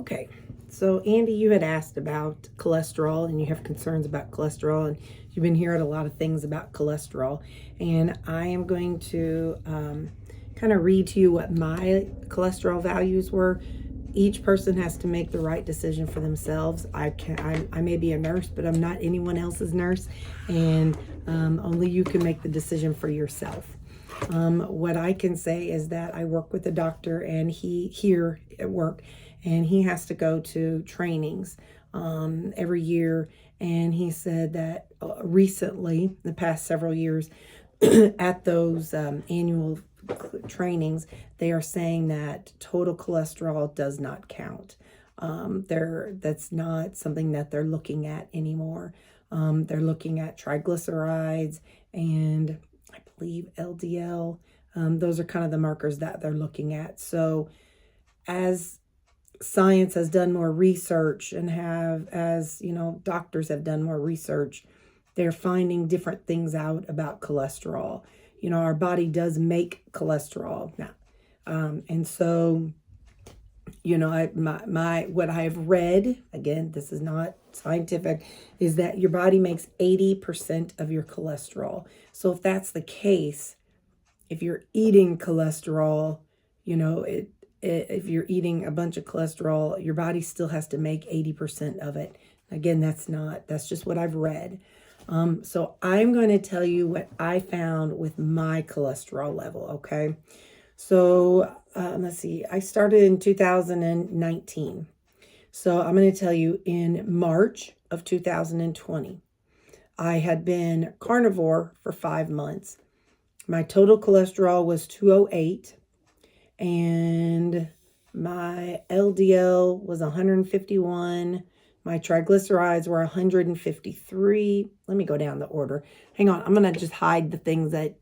Okay, so Andi, you had asked about cholesterol and you have concerns about cholesterol, and you've been hearing a lot of things about cholesterol. And I am going to kind of read to you what my cholesterol values were. Each person has to make the right decision for themselves. I may be a nurse, but I'm not anyone else's nurse, and only you can make the decision for yourself. What I can say is that I work with a doctor, and he here at work, and he has to go to trainings every year. And he said that recently, the past several years, at those annual trainings, they are saying that total cholesterol does not count. That's not something that they're looking at anymore. They're looking at triglycerides and I believe LDL. Those are kind of the markers that they're looking at. So as science has done more research and doctors have done more research, they're finding different things out about cholesterol. Our body does make cholesterol now. And so, what I have read, again, this is not scientific, is that your body makes 80% of your cholesterol. So if that's the case, if you're eating cholesterol, if you're eating a bunch of cholesterol, your body still has to make 80% of it. Again, that's just what I've read. So I'm going to tell you what I found with my cholesterol level, okay? So let's see, I started in 2019. So I'm going to tell you in March of 2020, I had been carnivore for 5 months. My total cholesterol was 208 and my LDL was 151. My triglycerides were 153. Let me go down the order. Hang on. I'm going to just hide the things that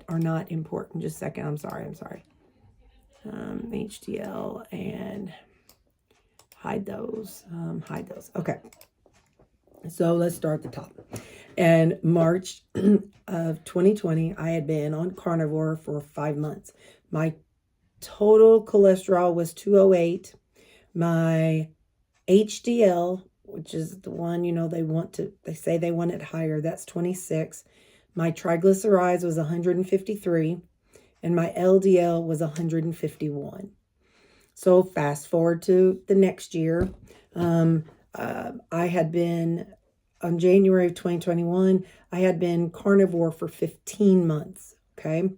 are not important. Just a second. I'm sorry. HDL and hide those. Okay. So let's start at the top. And March of 2020, I had been on carnivore for 5 months. My total cholesterol was 208. My HDL, which is the one, they say they want it higher. That's 26. My triglycerides was 153 and my LDL was 151. So fast forward to the next year. I had been on January of 2021, I had been carnivore for 15 months. Okay.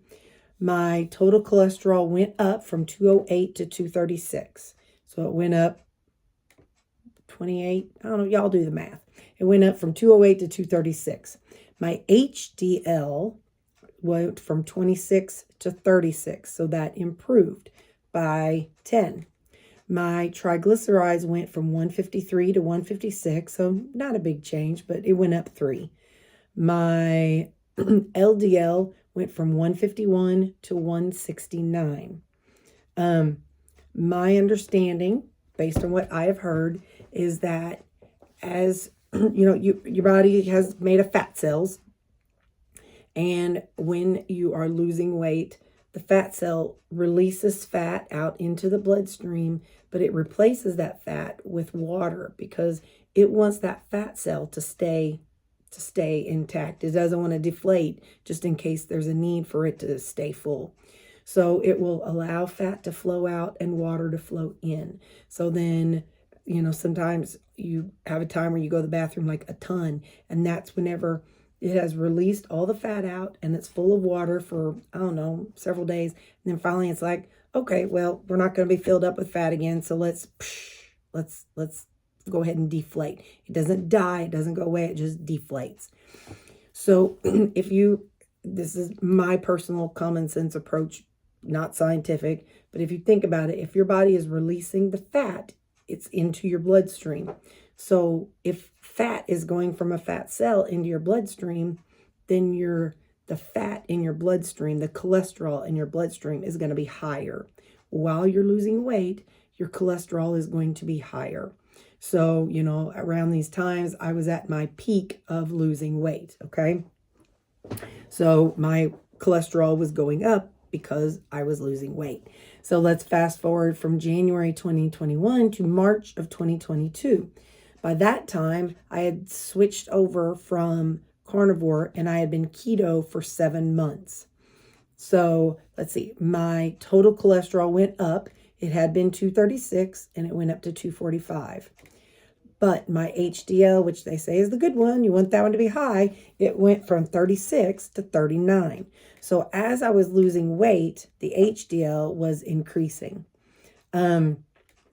My total cholesterol went up from 208 to 236. So it went up 28. I don't know. Y'all do the math. It went up from 208 to 236. My HDL went from 26 to 36. So that improved by 10. My triglycerides went from 153 to 156. So not a big change, but it went up 3. My LDL went from 151 to 169. My understanding, based on what I have heard, is that as your body has made of fat cells, and when you are losing weight, the fat cell releases fat out into the bloodstream, but it replaces that fat with water because it wants that fat cell to stay intact. It doesn't want to deflate just in case there's a need for it to stay full. So it will allow fat to flow out and water to flow in. So then, sometimes you have a time where you go to the bathroom like a ton, and that's whenever it has released all the fat out and it's full of water for, I don't know, several days. And then finally it's like, okay, well, we're not going to be filled up with fat again. So let's go ahead and deflate. It doesn't die. It doesn't go away. It just deflates. So this is my personal common sense approach, not scientific, but if you think about it, if your body is releasing the fat, it's into your bloodstream. So if fat is going from a fat cell into your bloodstream, then the fat in your bloodstream, the cholesterol in your bloodstream is going to be higher. While you're losing weight, your cholesterol is going to be higher. So, around these times, I was at my peak of losing weight, okay? So my cholesterol was going up because I was losing weight. So let's fast forward from January 2021 to March of 2022. By that time, I had switched over from carnivore and I had been keto for 7 months. So let's see, my total cholesterol went up. It had been 236 and it went up to 245. But my HDL, which they say is the good one, you want that one to be high, it went from 36 to 39. So as I was losing weight, the HDL was increasing. My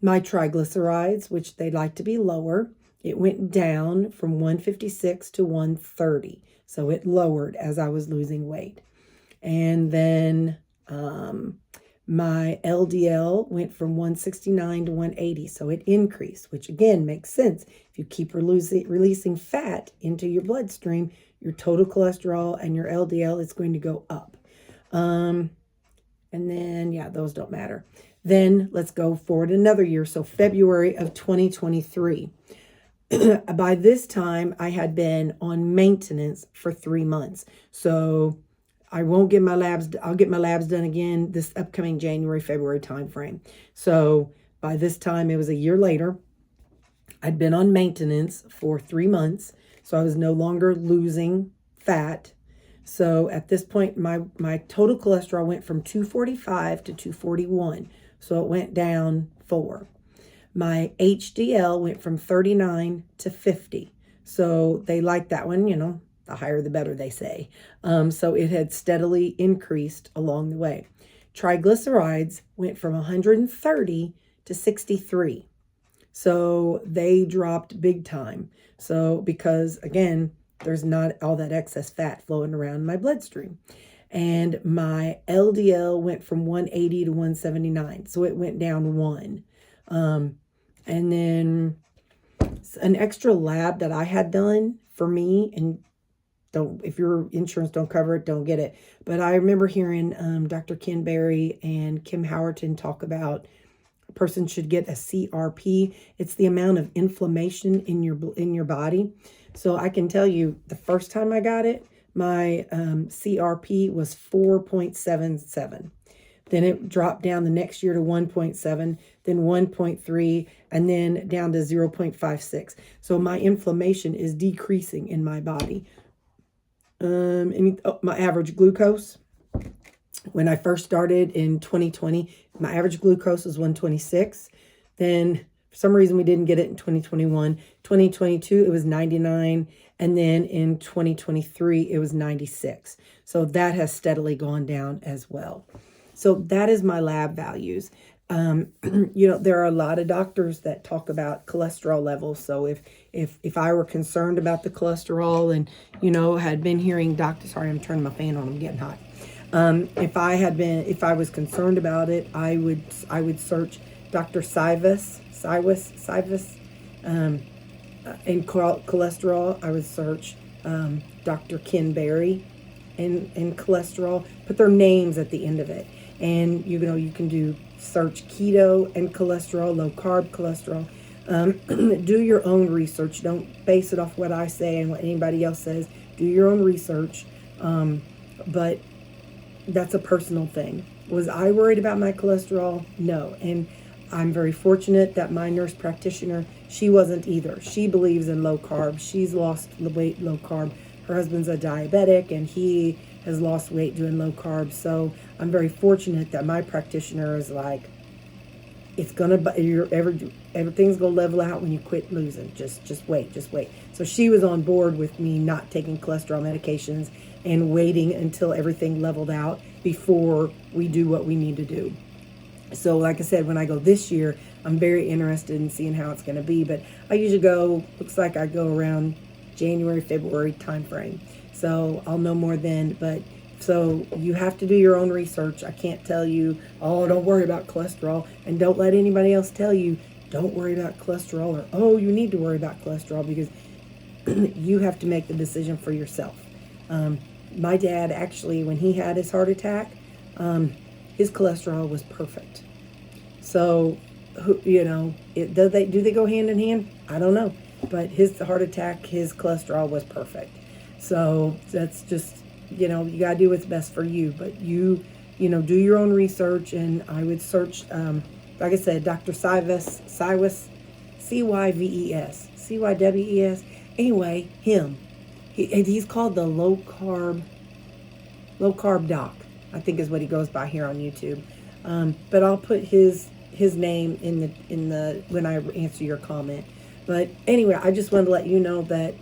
triglycerides, which they like to be lower, it went down from 156 to 130. So it lowered as I was losing weight. And then my LDL went from 169 to 180. So it increased, which again makes sense. If you keep releasing fat into your bloodstream, your total cholesterol and your LDL is going to go up. And then, yeah, those don't matter. Then let's go forward another year. So February of 2023. By this time, I had been on maintenance for 3 months. So I won't get my labs. I'll get my labs done again this upcoming January, February timeframe. So by this time, it was a year later. I'd been on maintenance for 3 months. So I was no longer losing fat. So at this point, my total cholesterol went from 245 to 241. So it went down 4. My HDL went from 39 to 50. So they like that one, the higher the better, they say. So it had steadily increased along the way. Triglycerides went from 130 to 63. So they dropped big time. So because, again, there's not all that excess fat flowing around my bloodstream. And my LDL went from 180 to 179. So it went down 1. And then an extra lab that I had done for me, and if your insurance don't cover it, don't get it. But I remember hearing Dr. Ken Berry and Kim Howerton talk about a person should get a CRP. It's the amount of inflammation in your body. So I can tell you, the first time I got it, my CRP was 4.77. Then it dropped down the next year to 1.7, then 1.3, and then down to 0.56. So my inflammation is decreasing in my body. My average glucose, when I first started in 2020, my average glucose was 126. Then for some reason we didn't get it in 2021. 2022, it was 99. And then in 2023, it was 96. So that has steadily gone down as well. So that is my lab values. There are a lot of doctors that talk about cholesterol levels. So if I were concerned about the cholesterol and, had been hearing doctors, sorry, I'm turning my fan on, I'm getting hot. If I was concerned about it, I would search Dr. Sivas, in cholesterol. I would search Dr. Ken Berry in cholesterol, put their names at the end of it. And, you can do search keto and cholesterol, low carb cholesterol. Do your own research. Don't base it off what I say and what anybody else says. Do your own research. But that's a personal thing. Was I worried about my cholesterol? No. And I'm very fortunate that my nurse practitioner, she wasn't either. She believes in low carb. She's lost weight low carb. Her husband's a diabetic and he has lost weight doing low carb. So I'm very fortunate that my practitioner is like, everything's gonna level out when you quit losing. Just wait. So she was on board with me not taking cholesterol medications and waiting until everything leveled out before we do what we need to do. So like I said, when I go this year, I'm very interested in seeing how it's going to be. But I usually looks like I go around January, February timeframe. So I'll know more then. But so you have to do your own research. I can't tell you, oh, don't worry about cholesterol. And don't let anybody else tell you, don't worry about cholesterol, or, oh, you need to worry about cholesterol, because you have to make the decision for yourself. My dad, actually, when he had his heart attack, his cholesterol was perfect. So, do they go hand in hand? I don't know. But his heart attack, his cholesterol was perfect. So that's just, you got to do what's best for you. But you do your own research. And I would search, like I said, Dr. Cyves, Cyves, Cywes. Anyway, him. He's called the low carb doc, I think is what he goes by here on YouTube. But I'll put his name in the when I answer your comment. But anyway, I just wanted to let you know that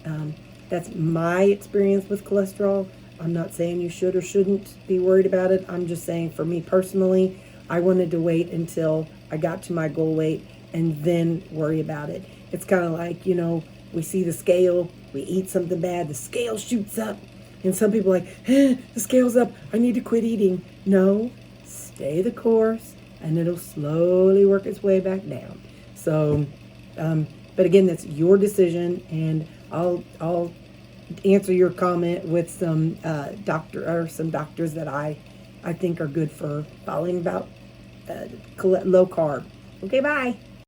that's my experience with cholesterol. I'm not saying you should or shouldn't be worried about it. I'm just saying for me personally, I wanted to wait until I got to my goal weight and then worry about it. It's kind of like, we see the scale, we eat something bad, the scale shoots up. And some people are like, the scale's up, I need to quit eating. No, stay the course and it'll slowly work its way back down. So, but again, that's your decision, and I'll answer your comment with some some doctors that I think are good for following about low carb. Okay, bye.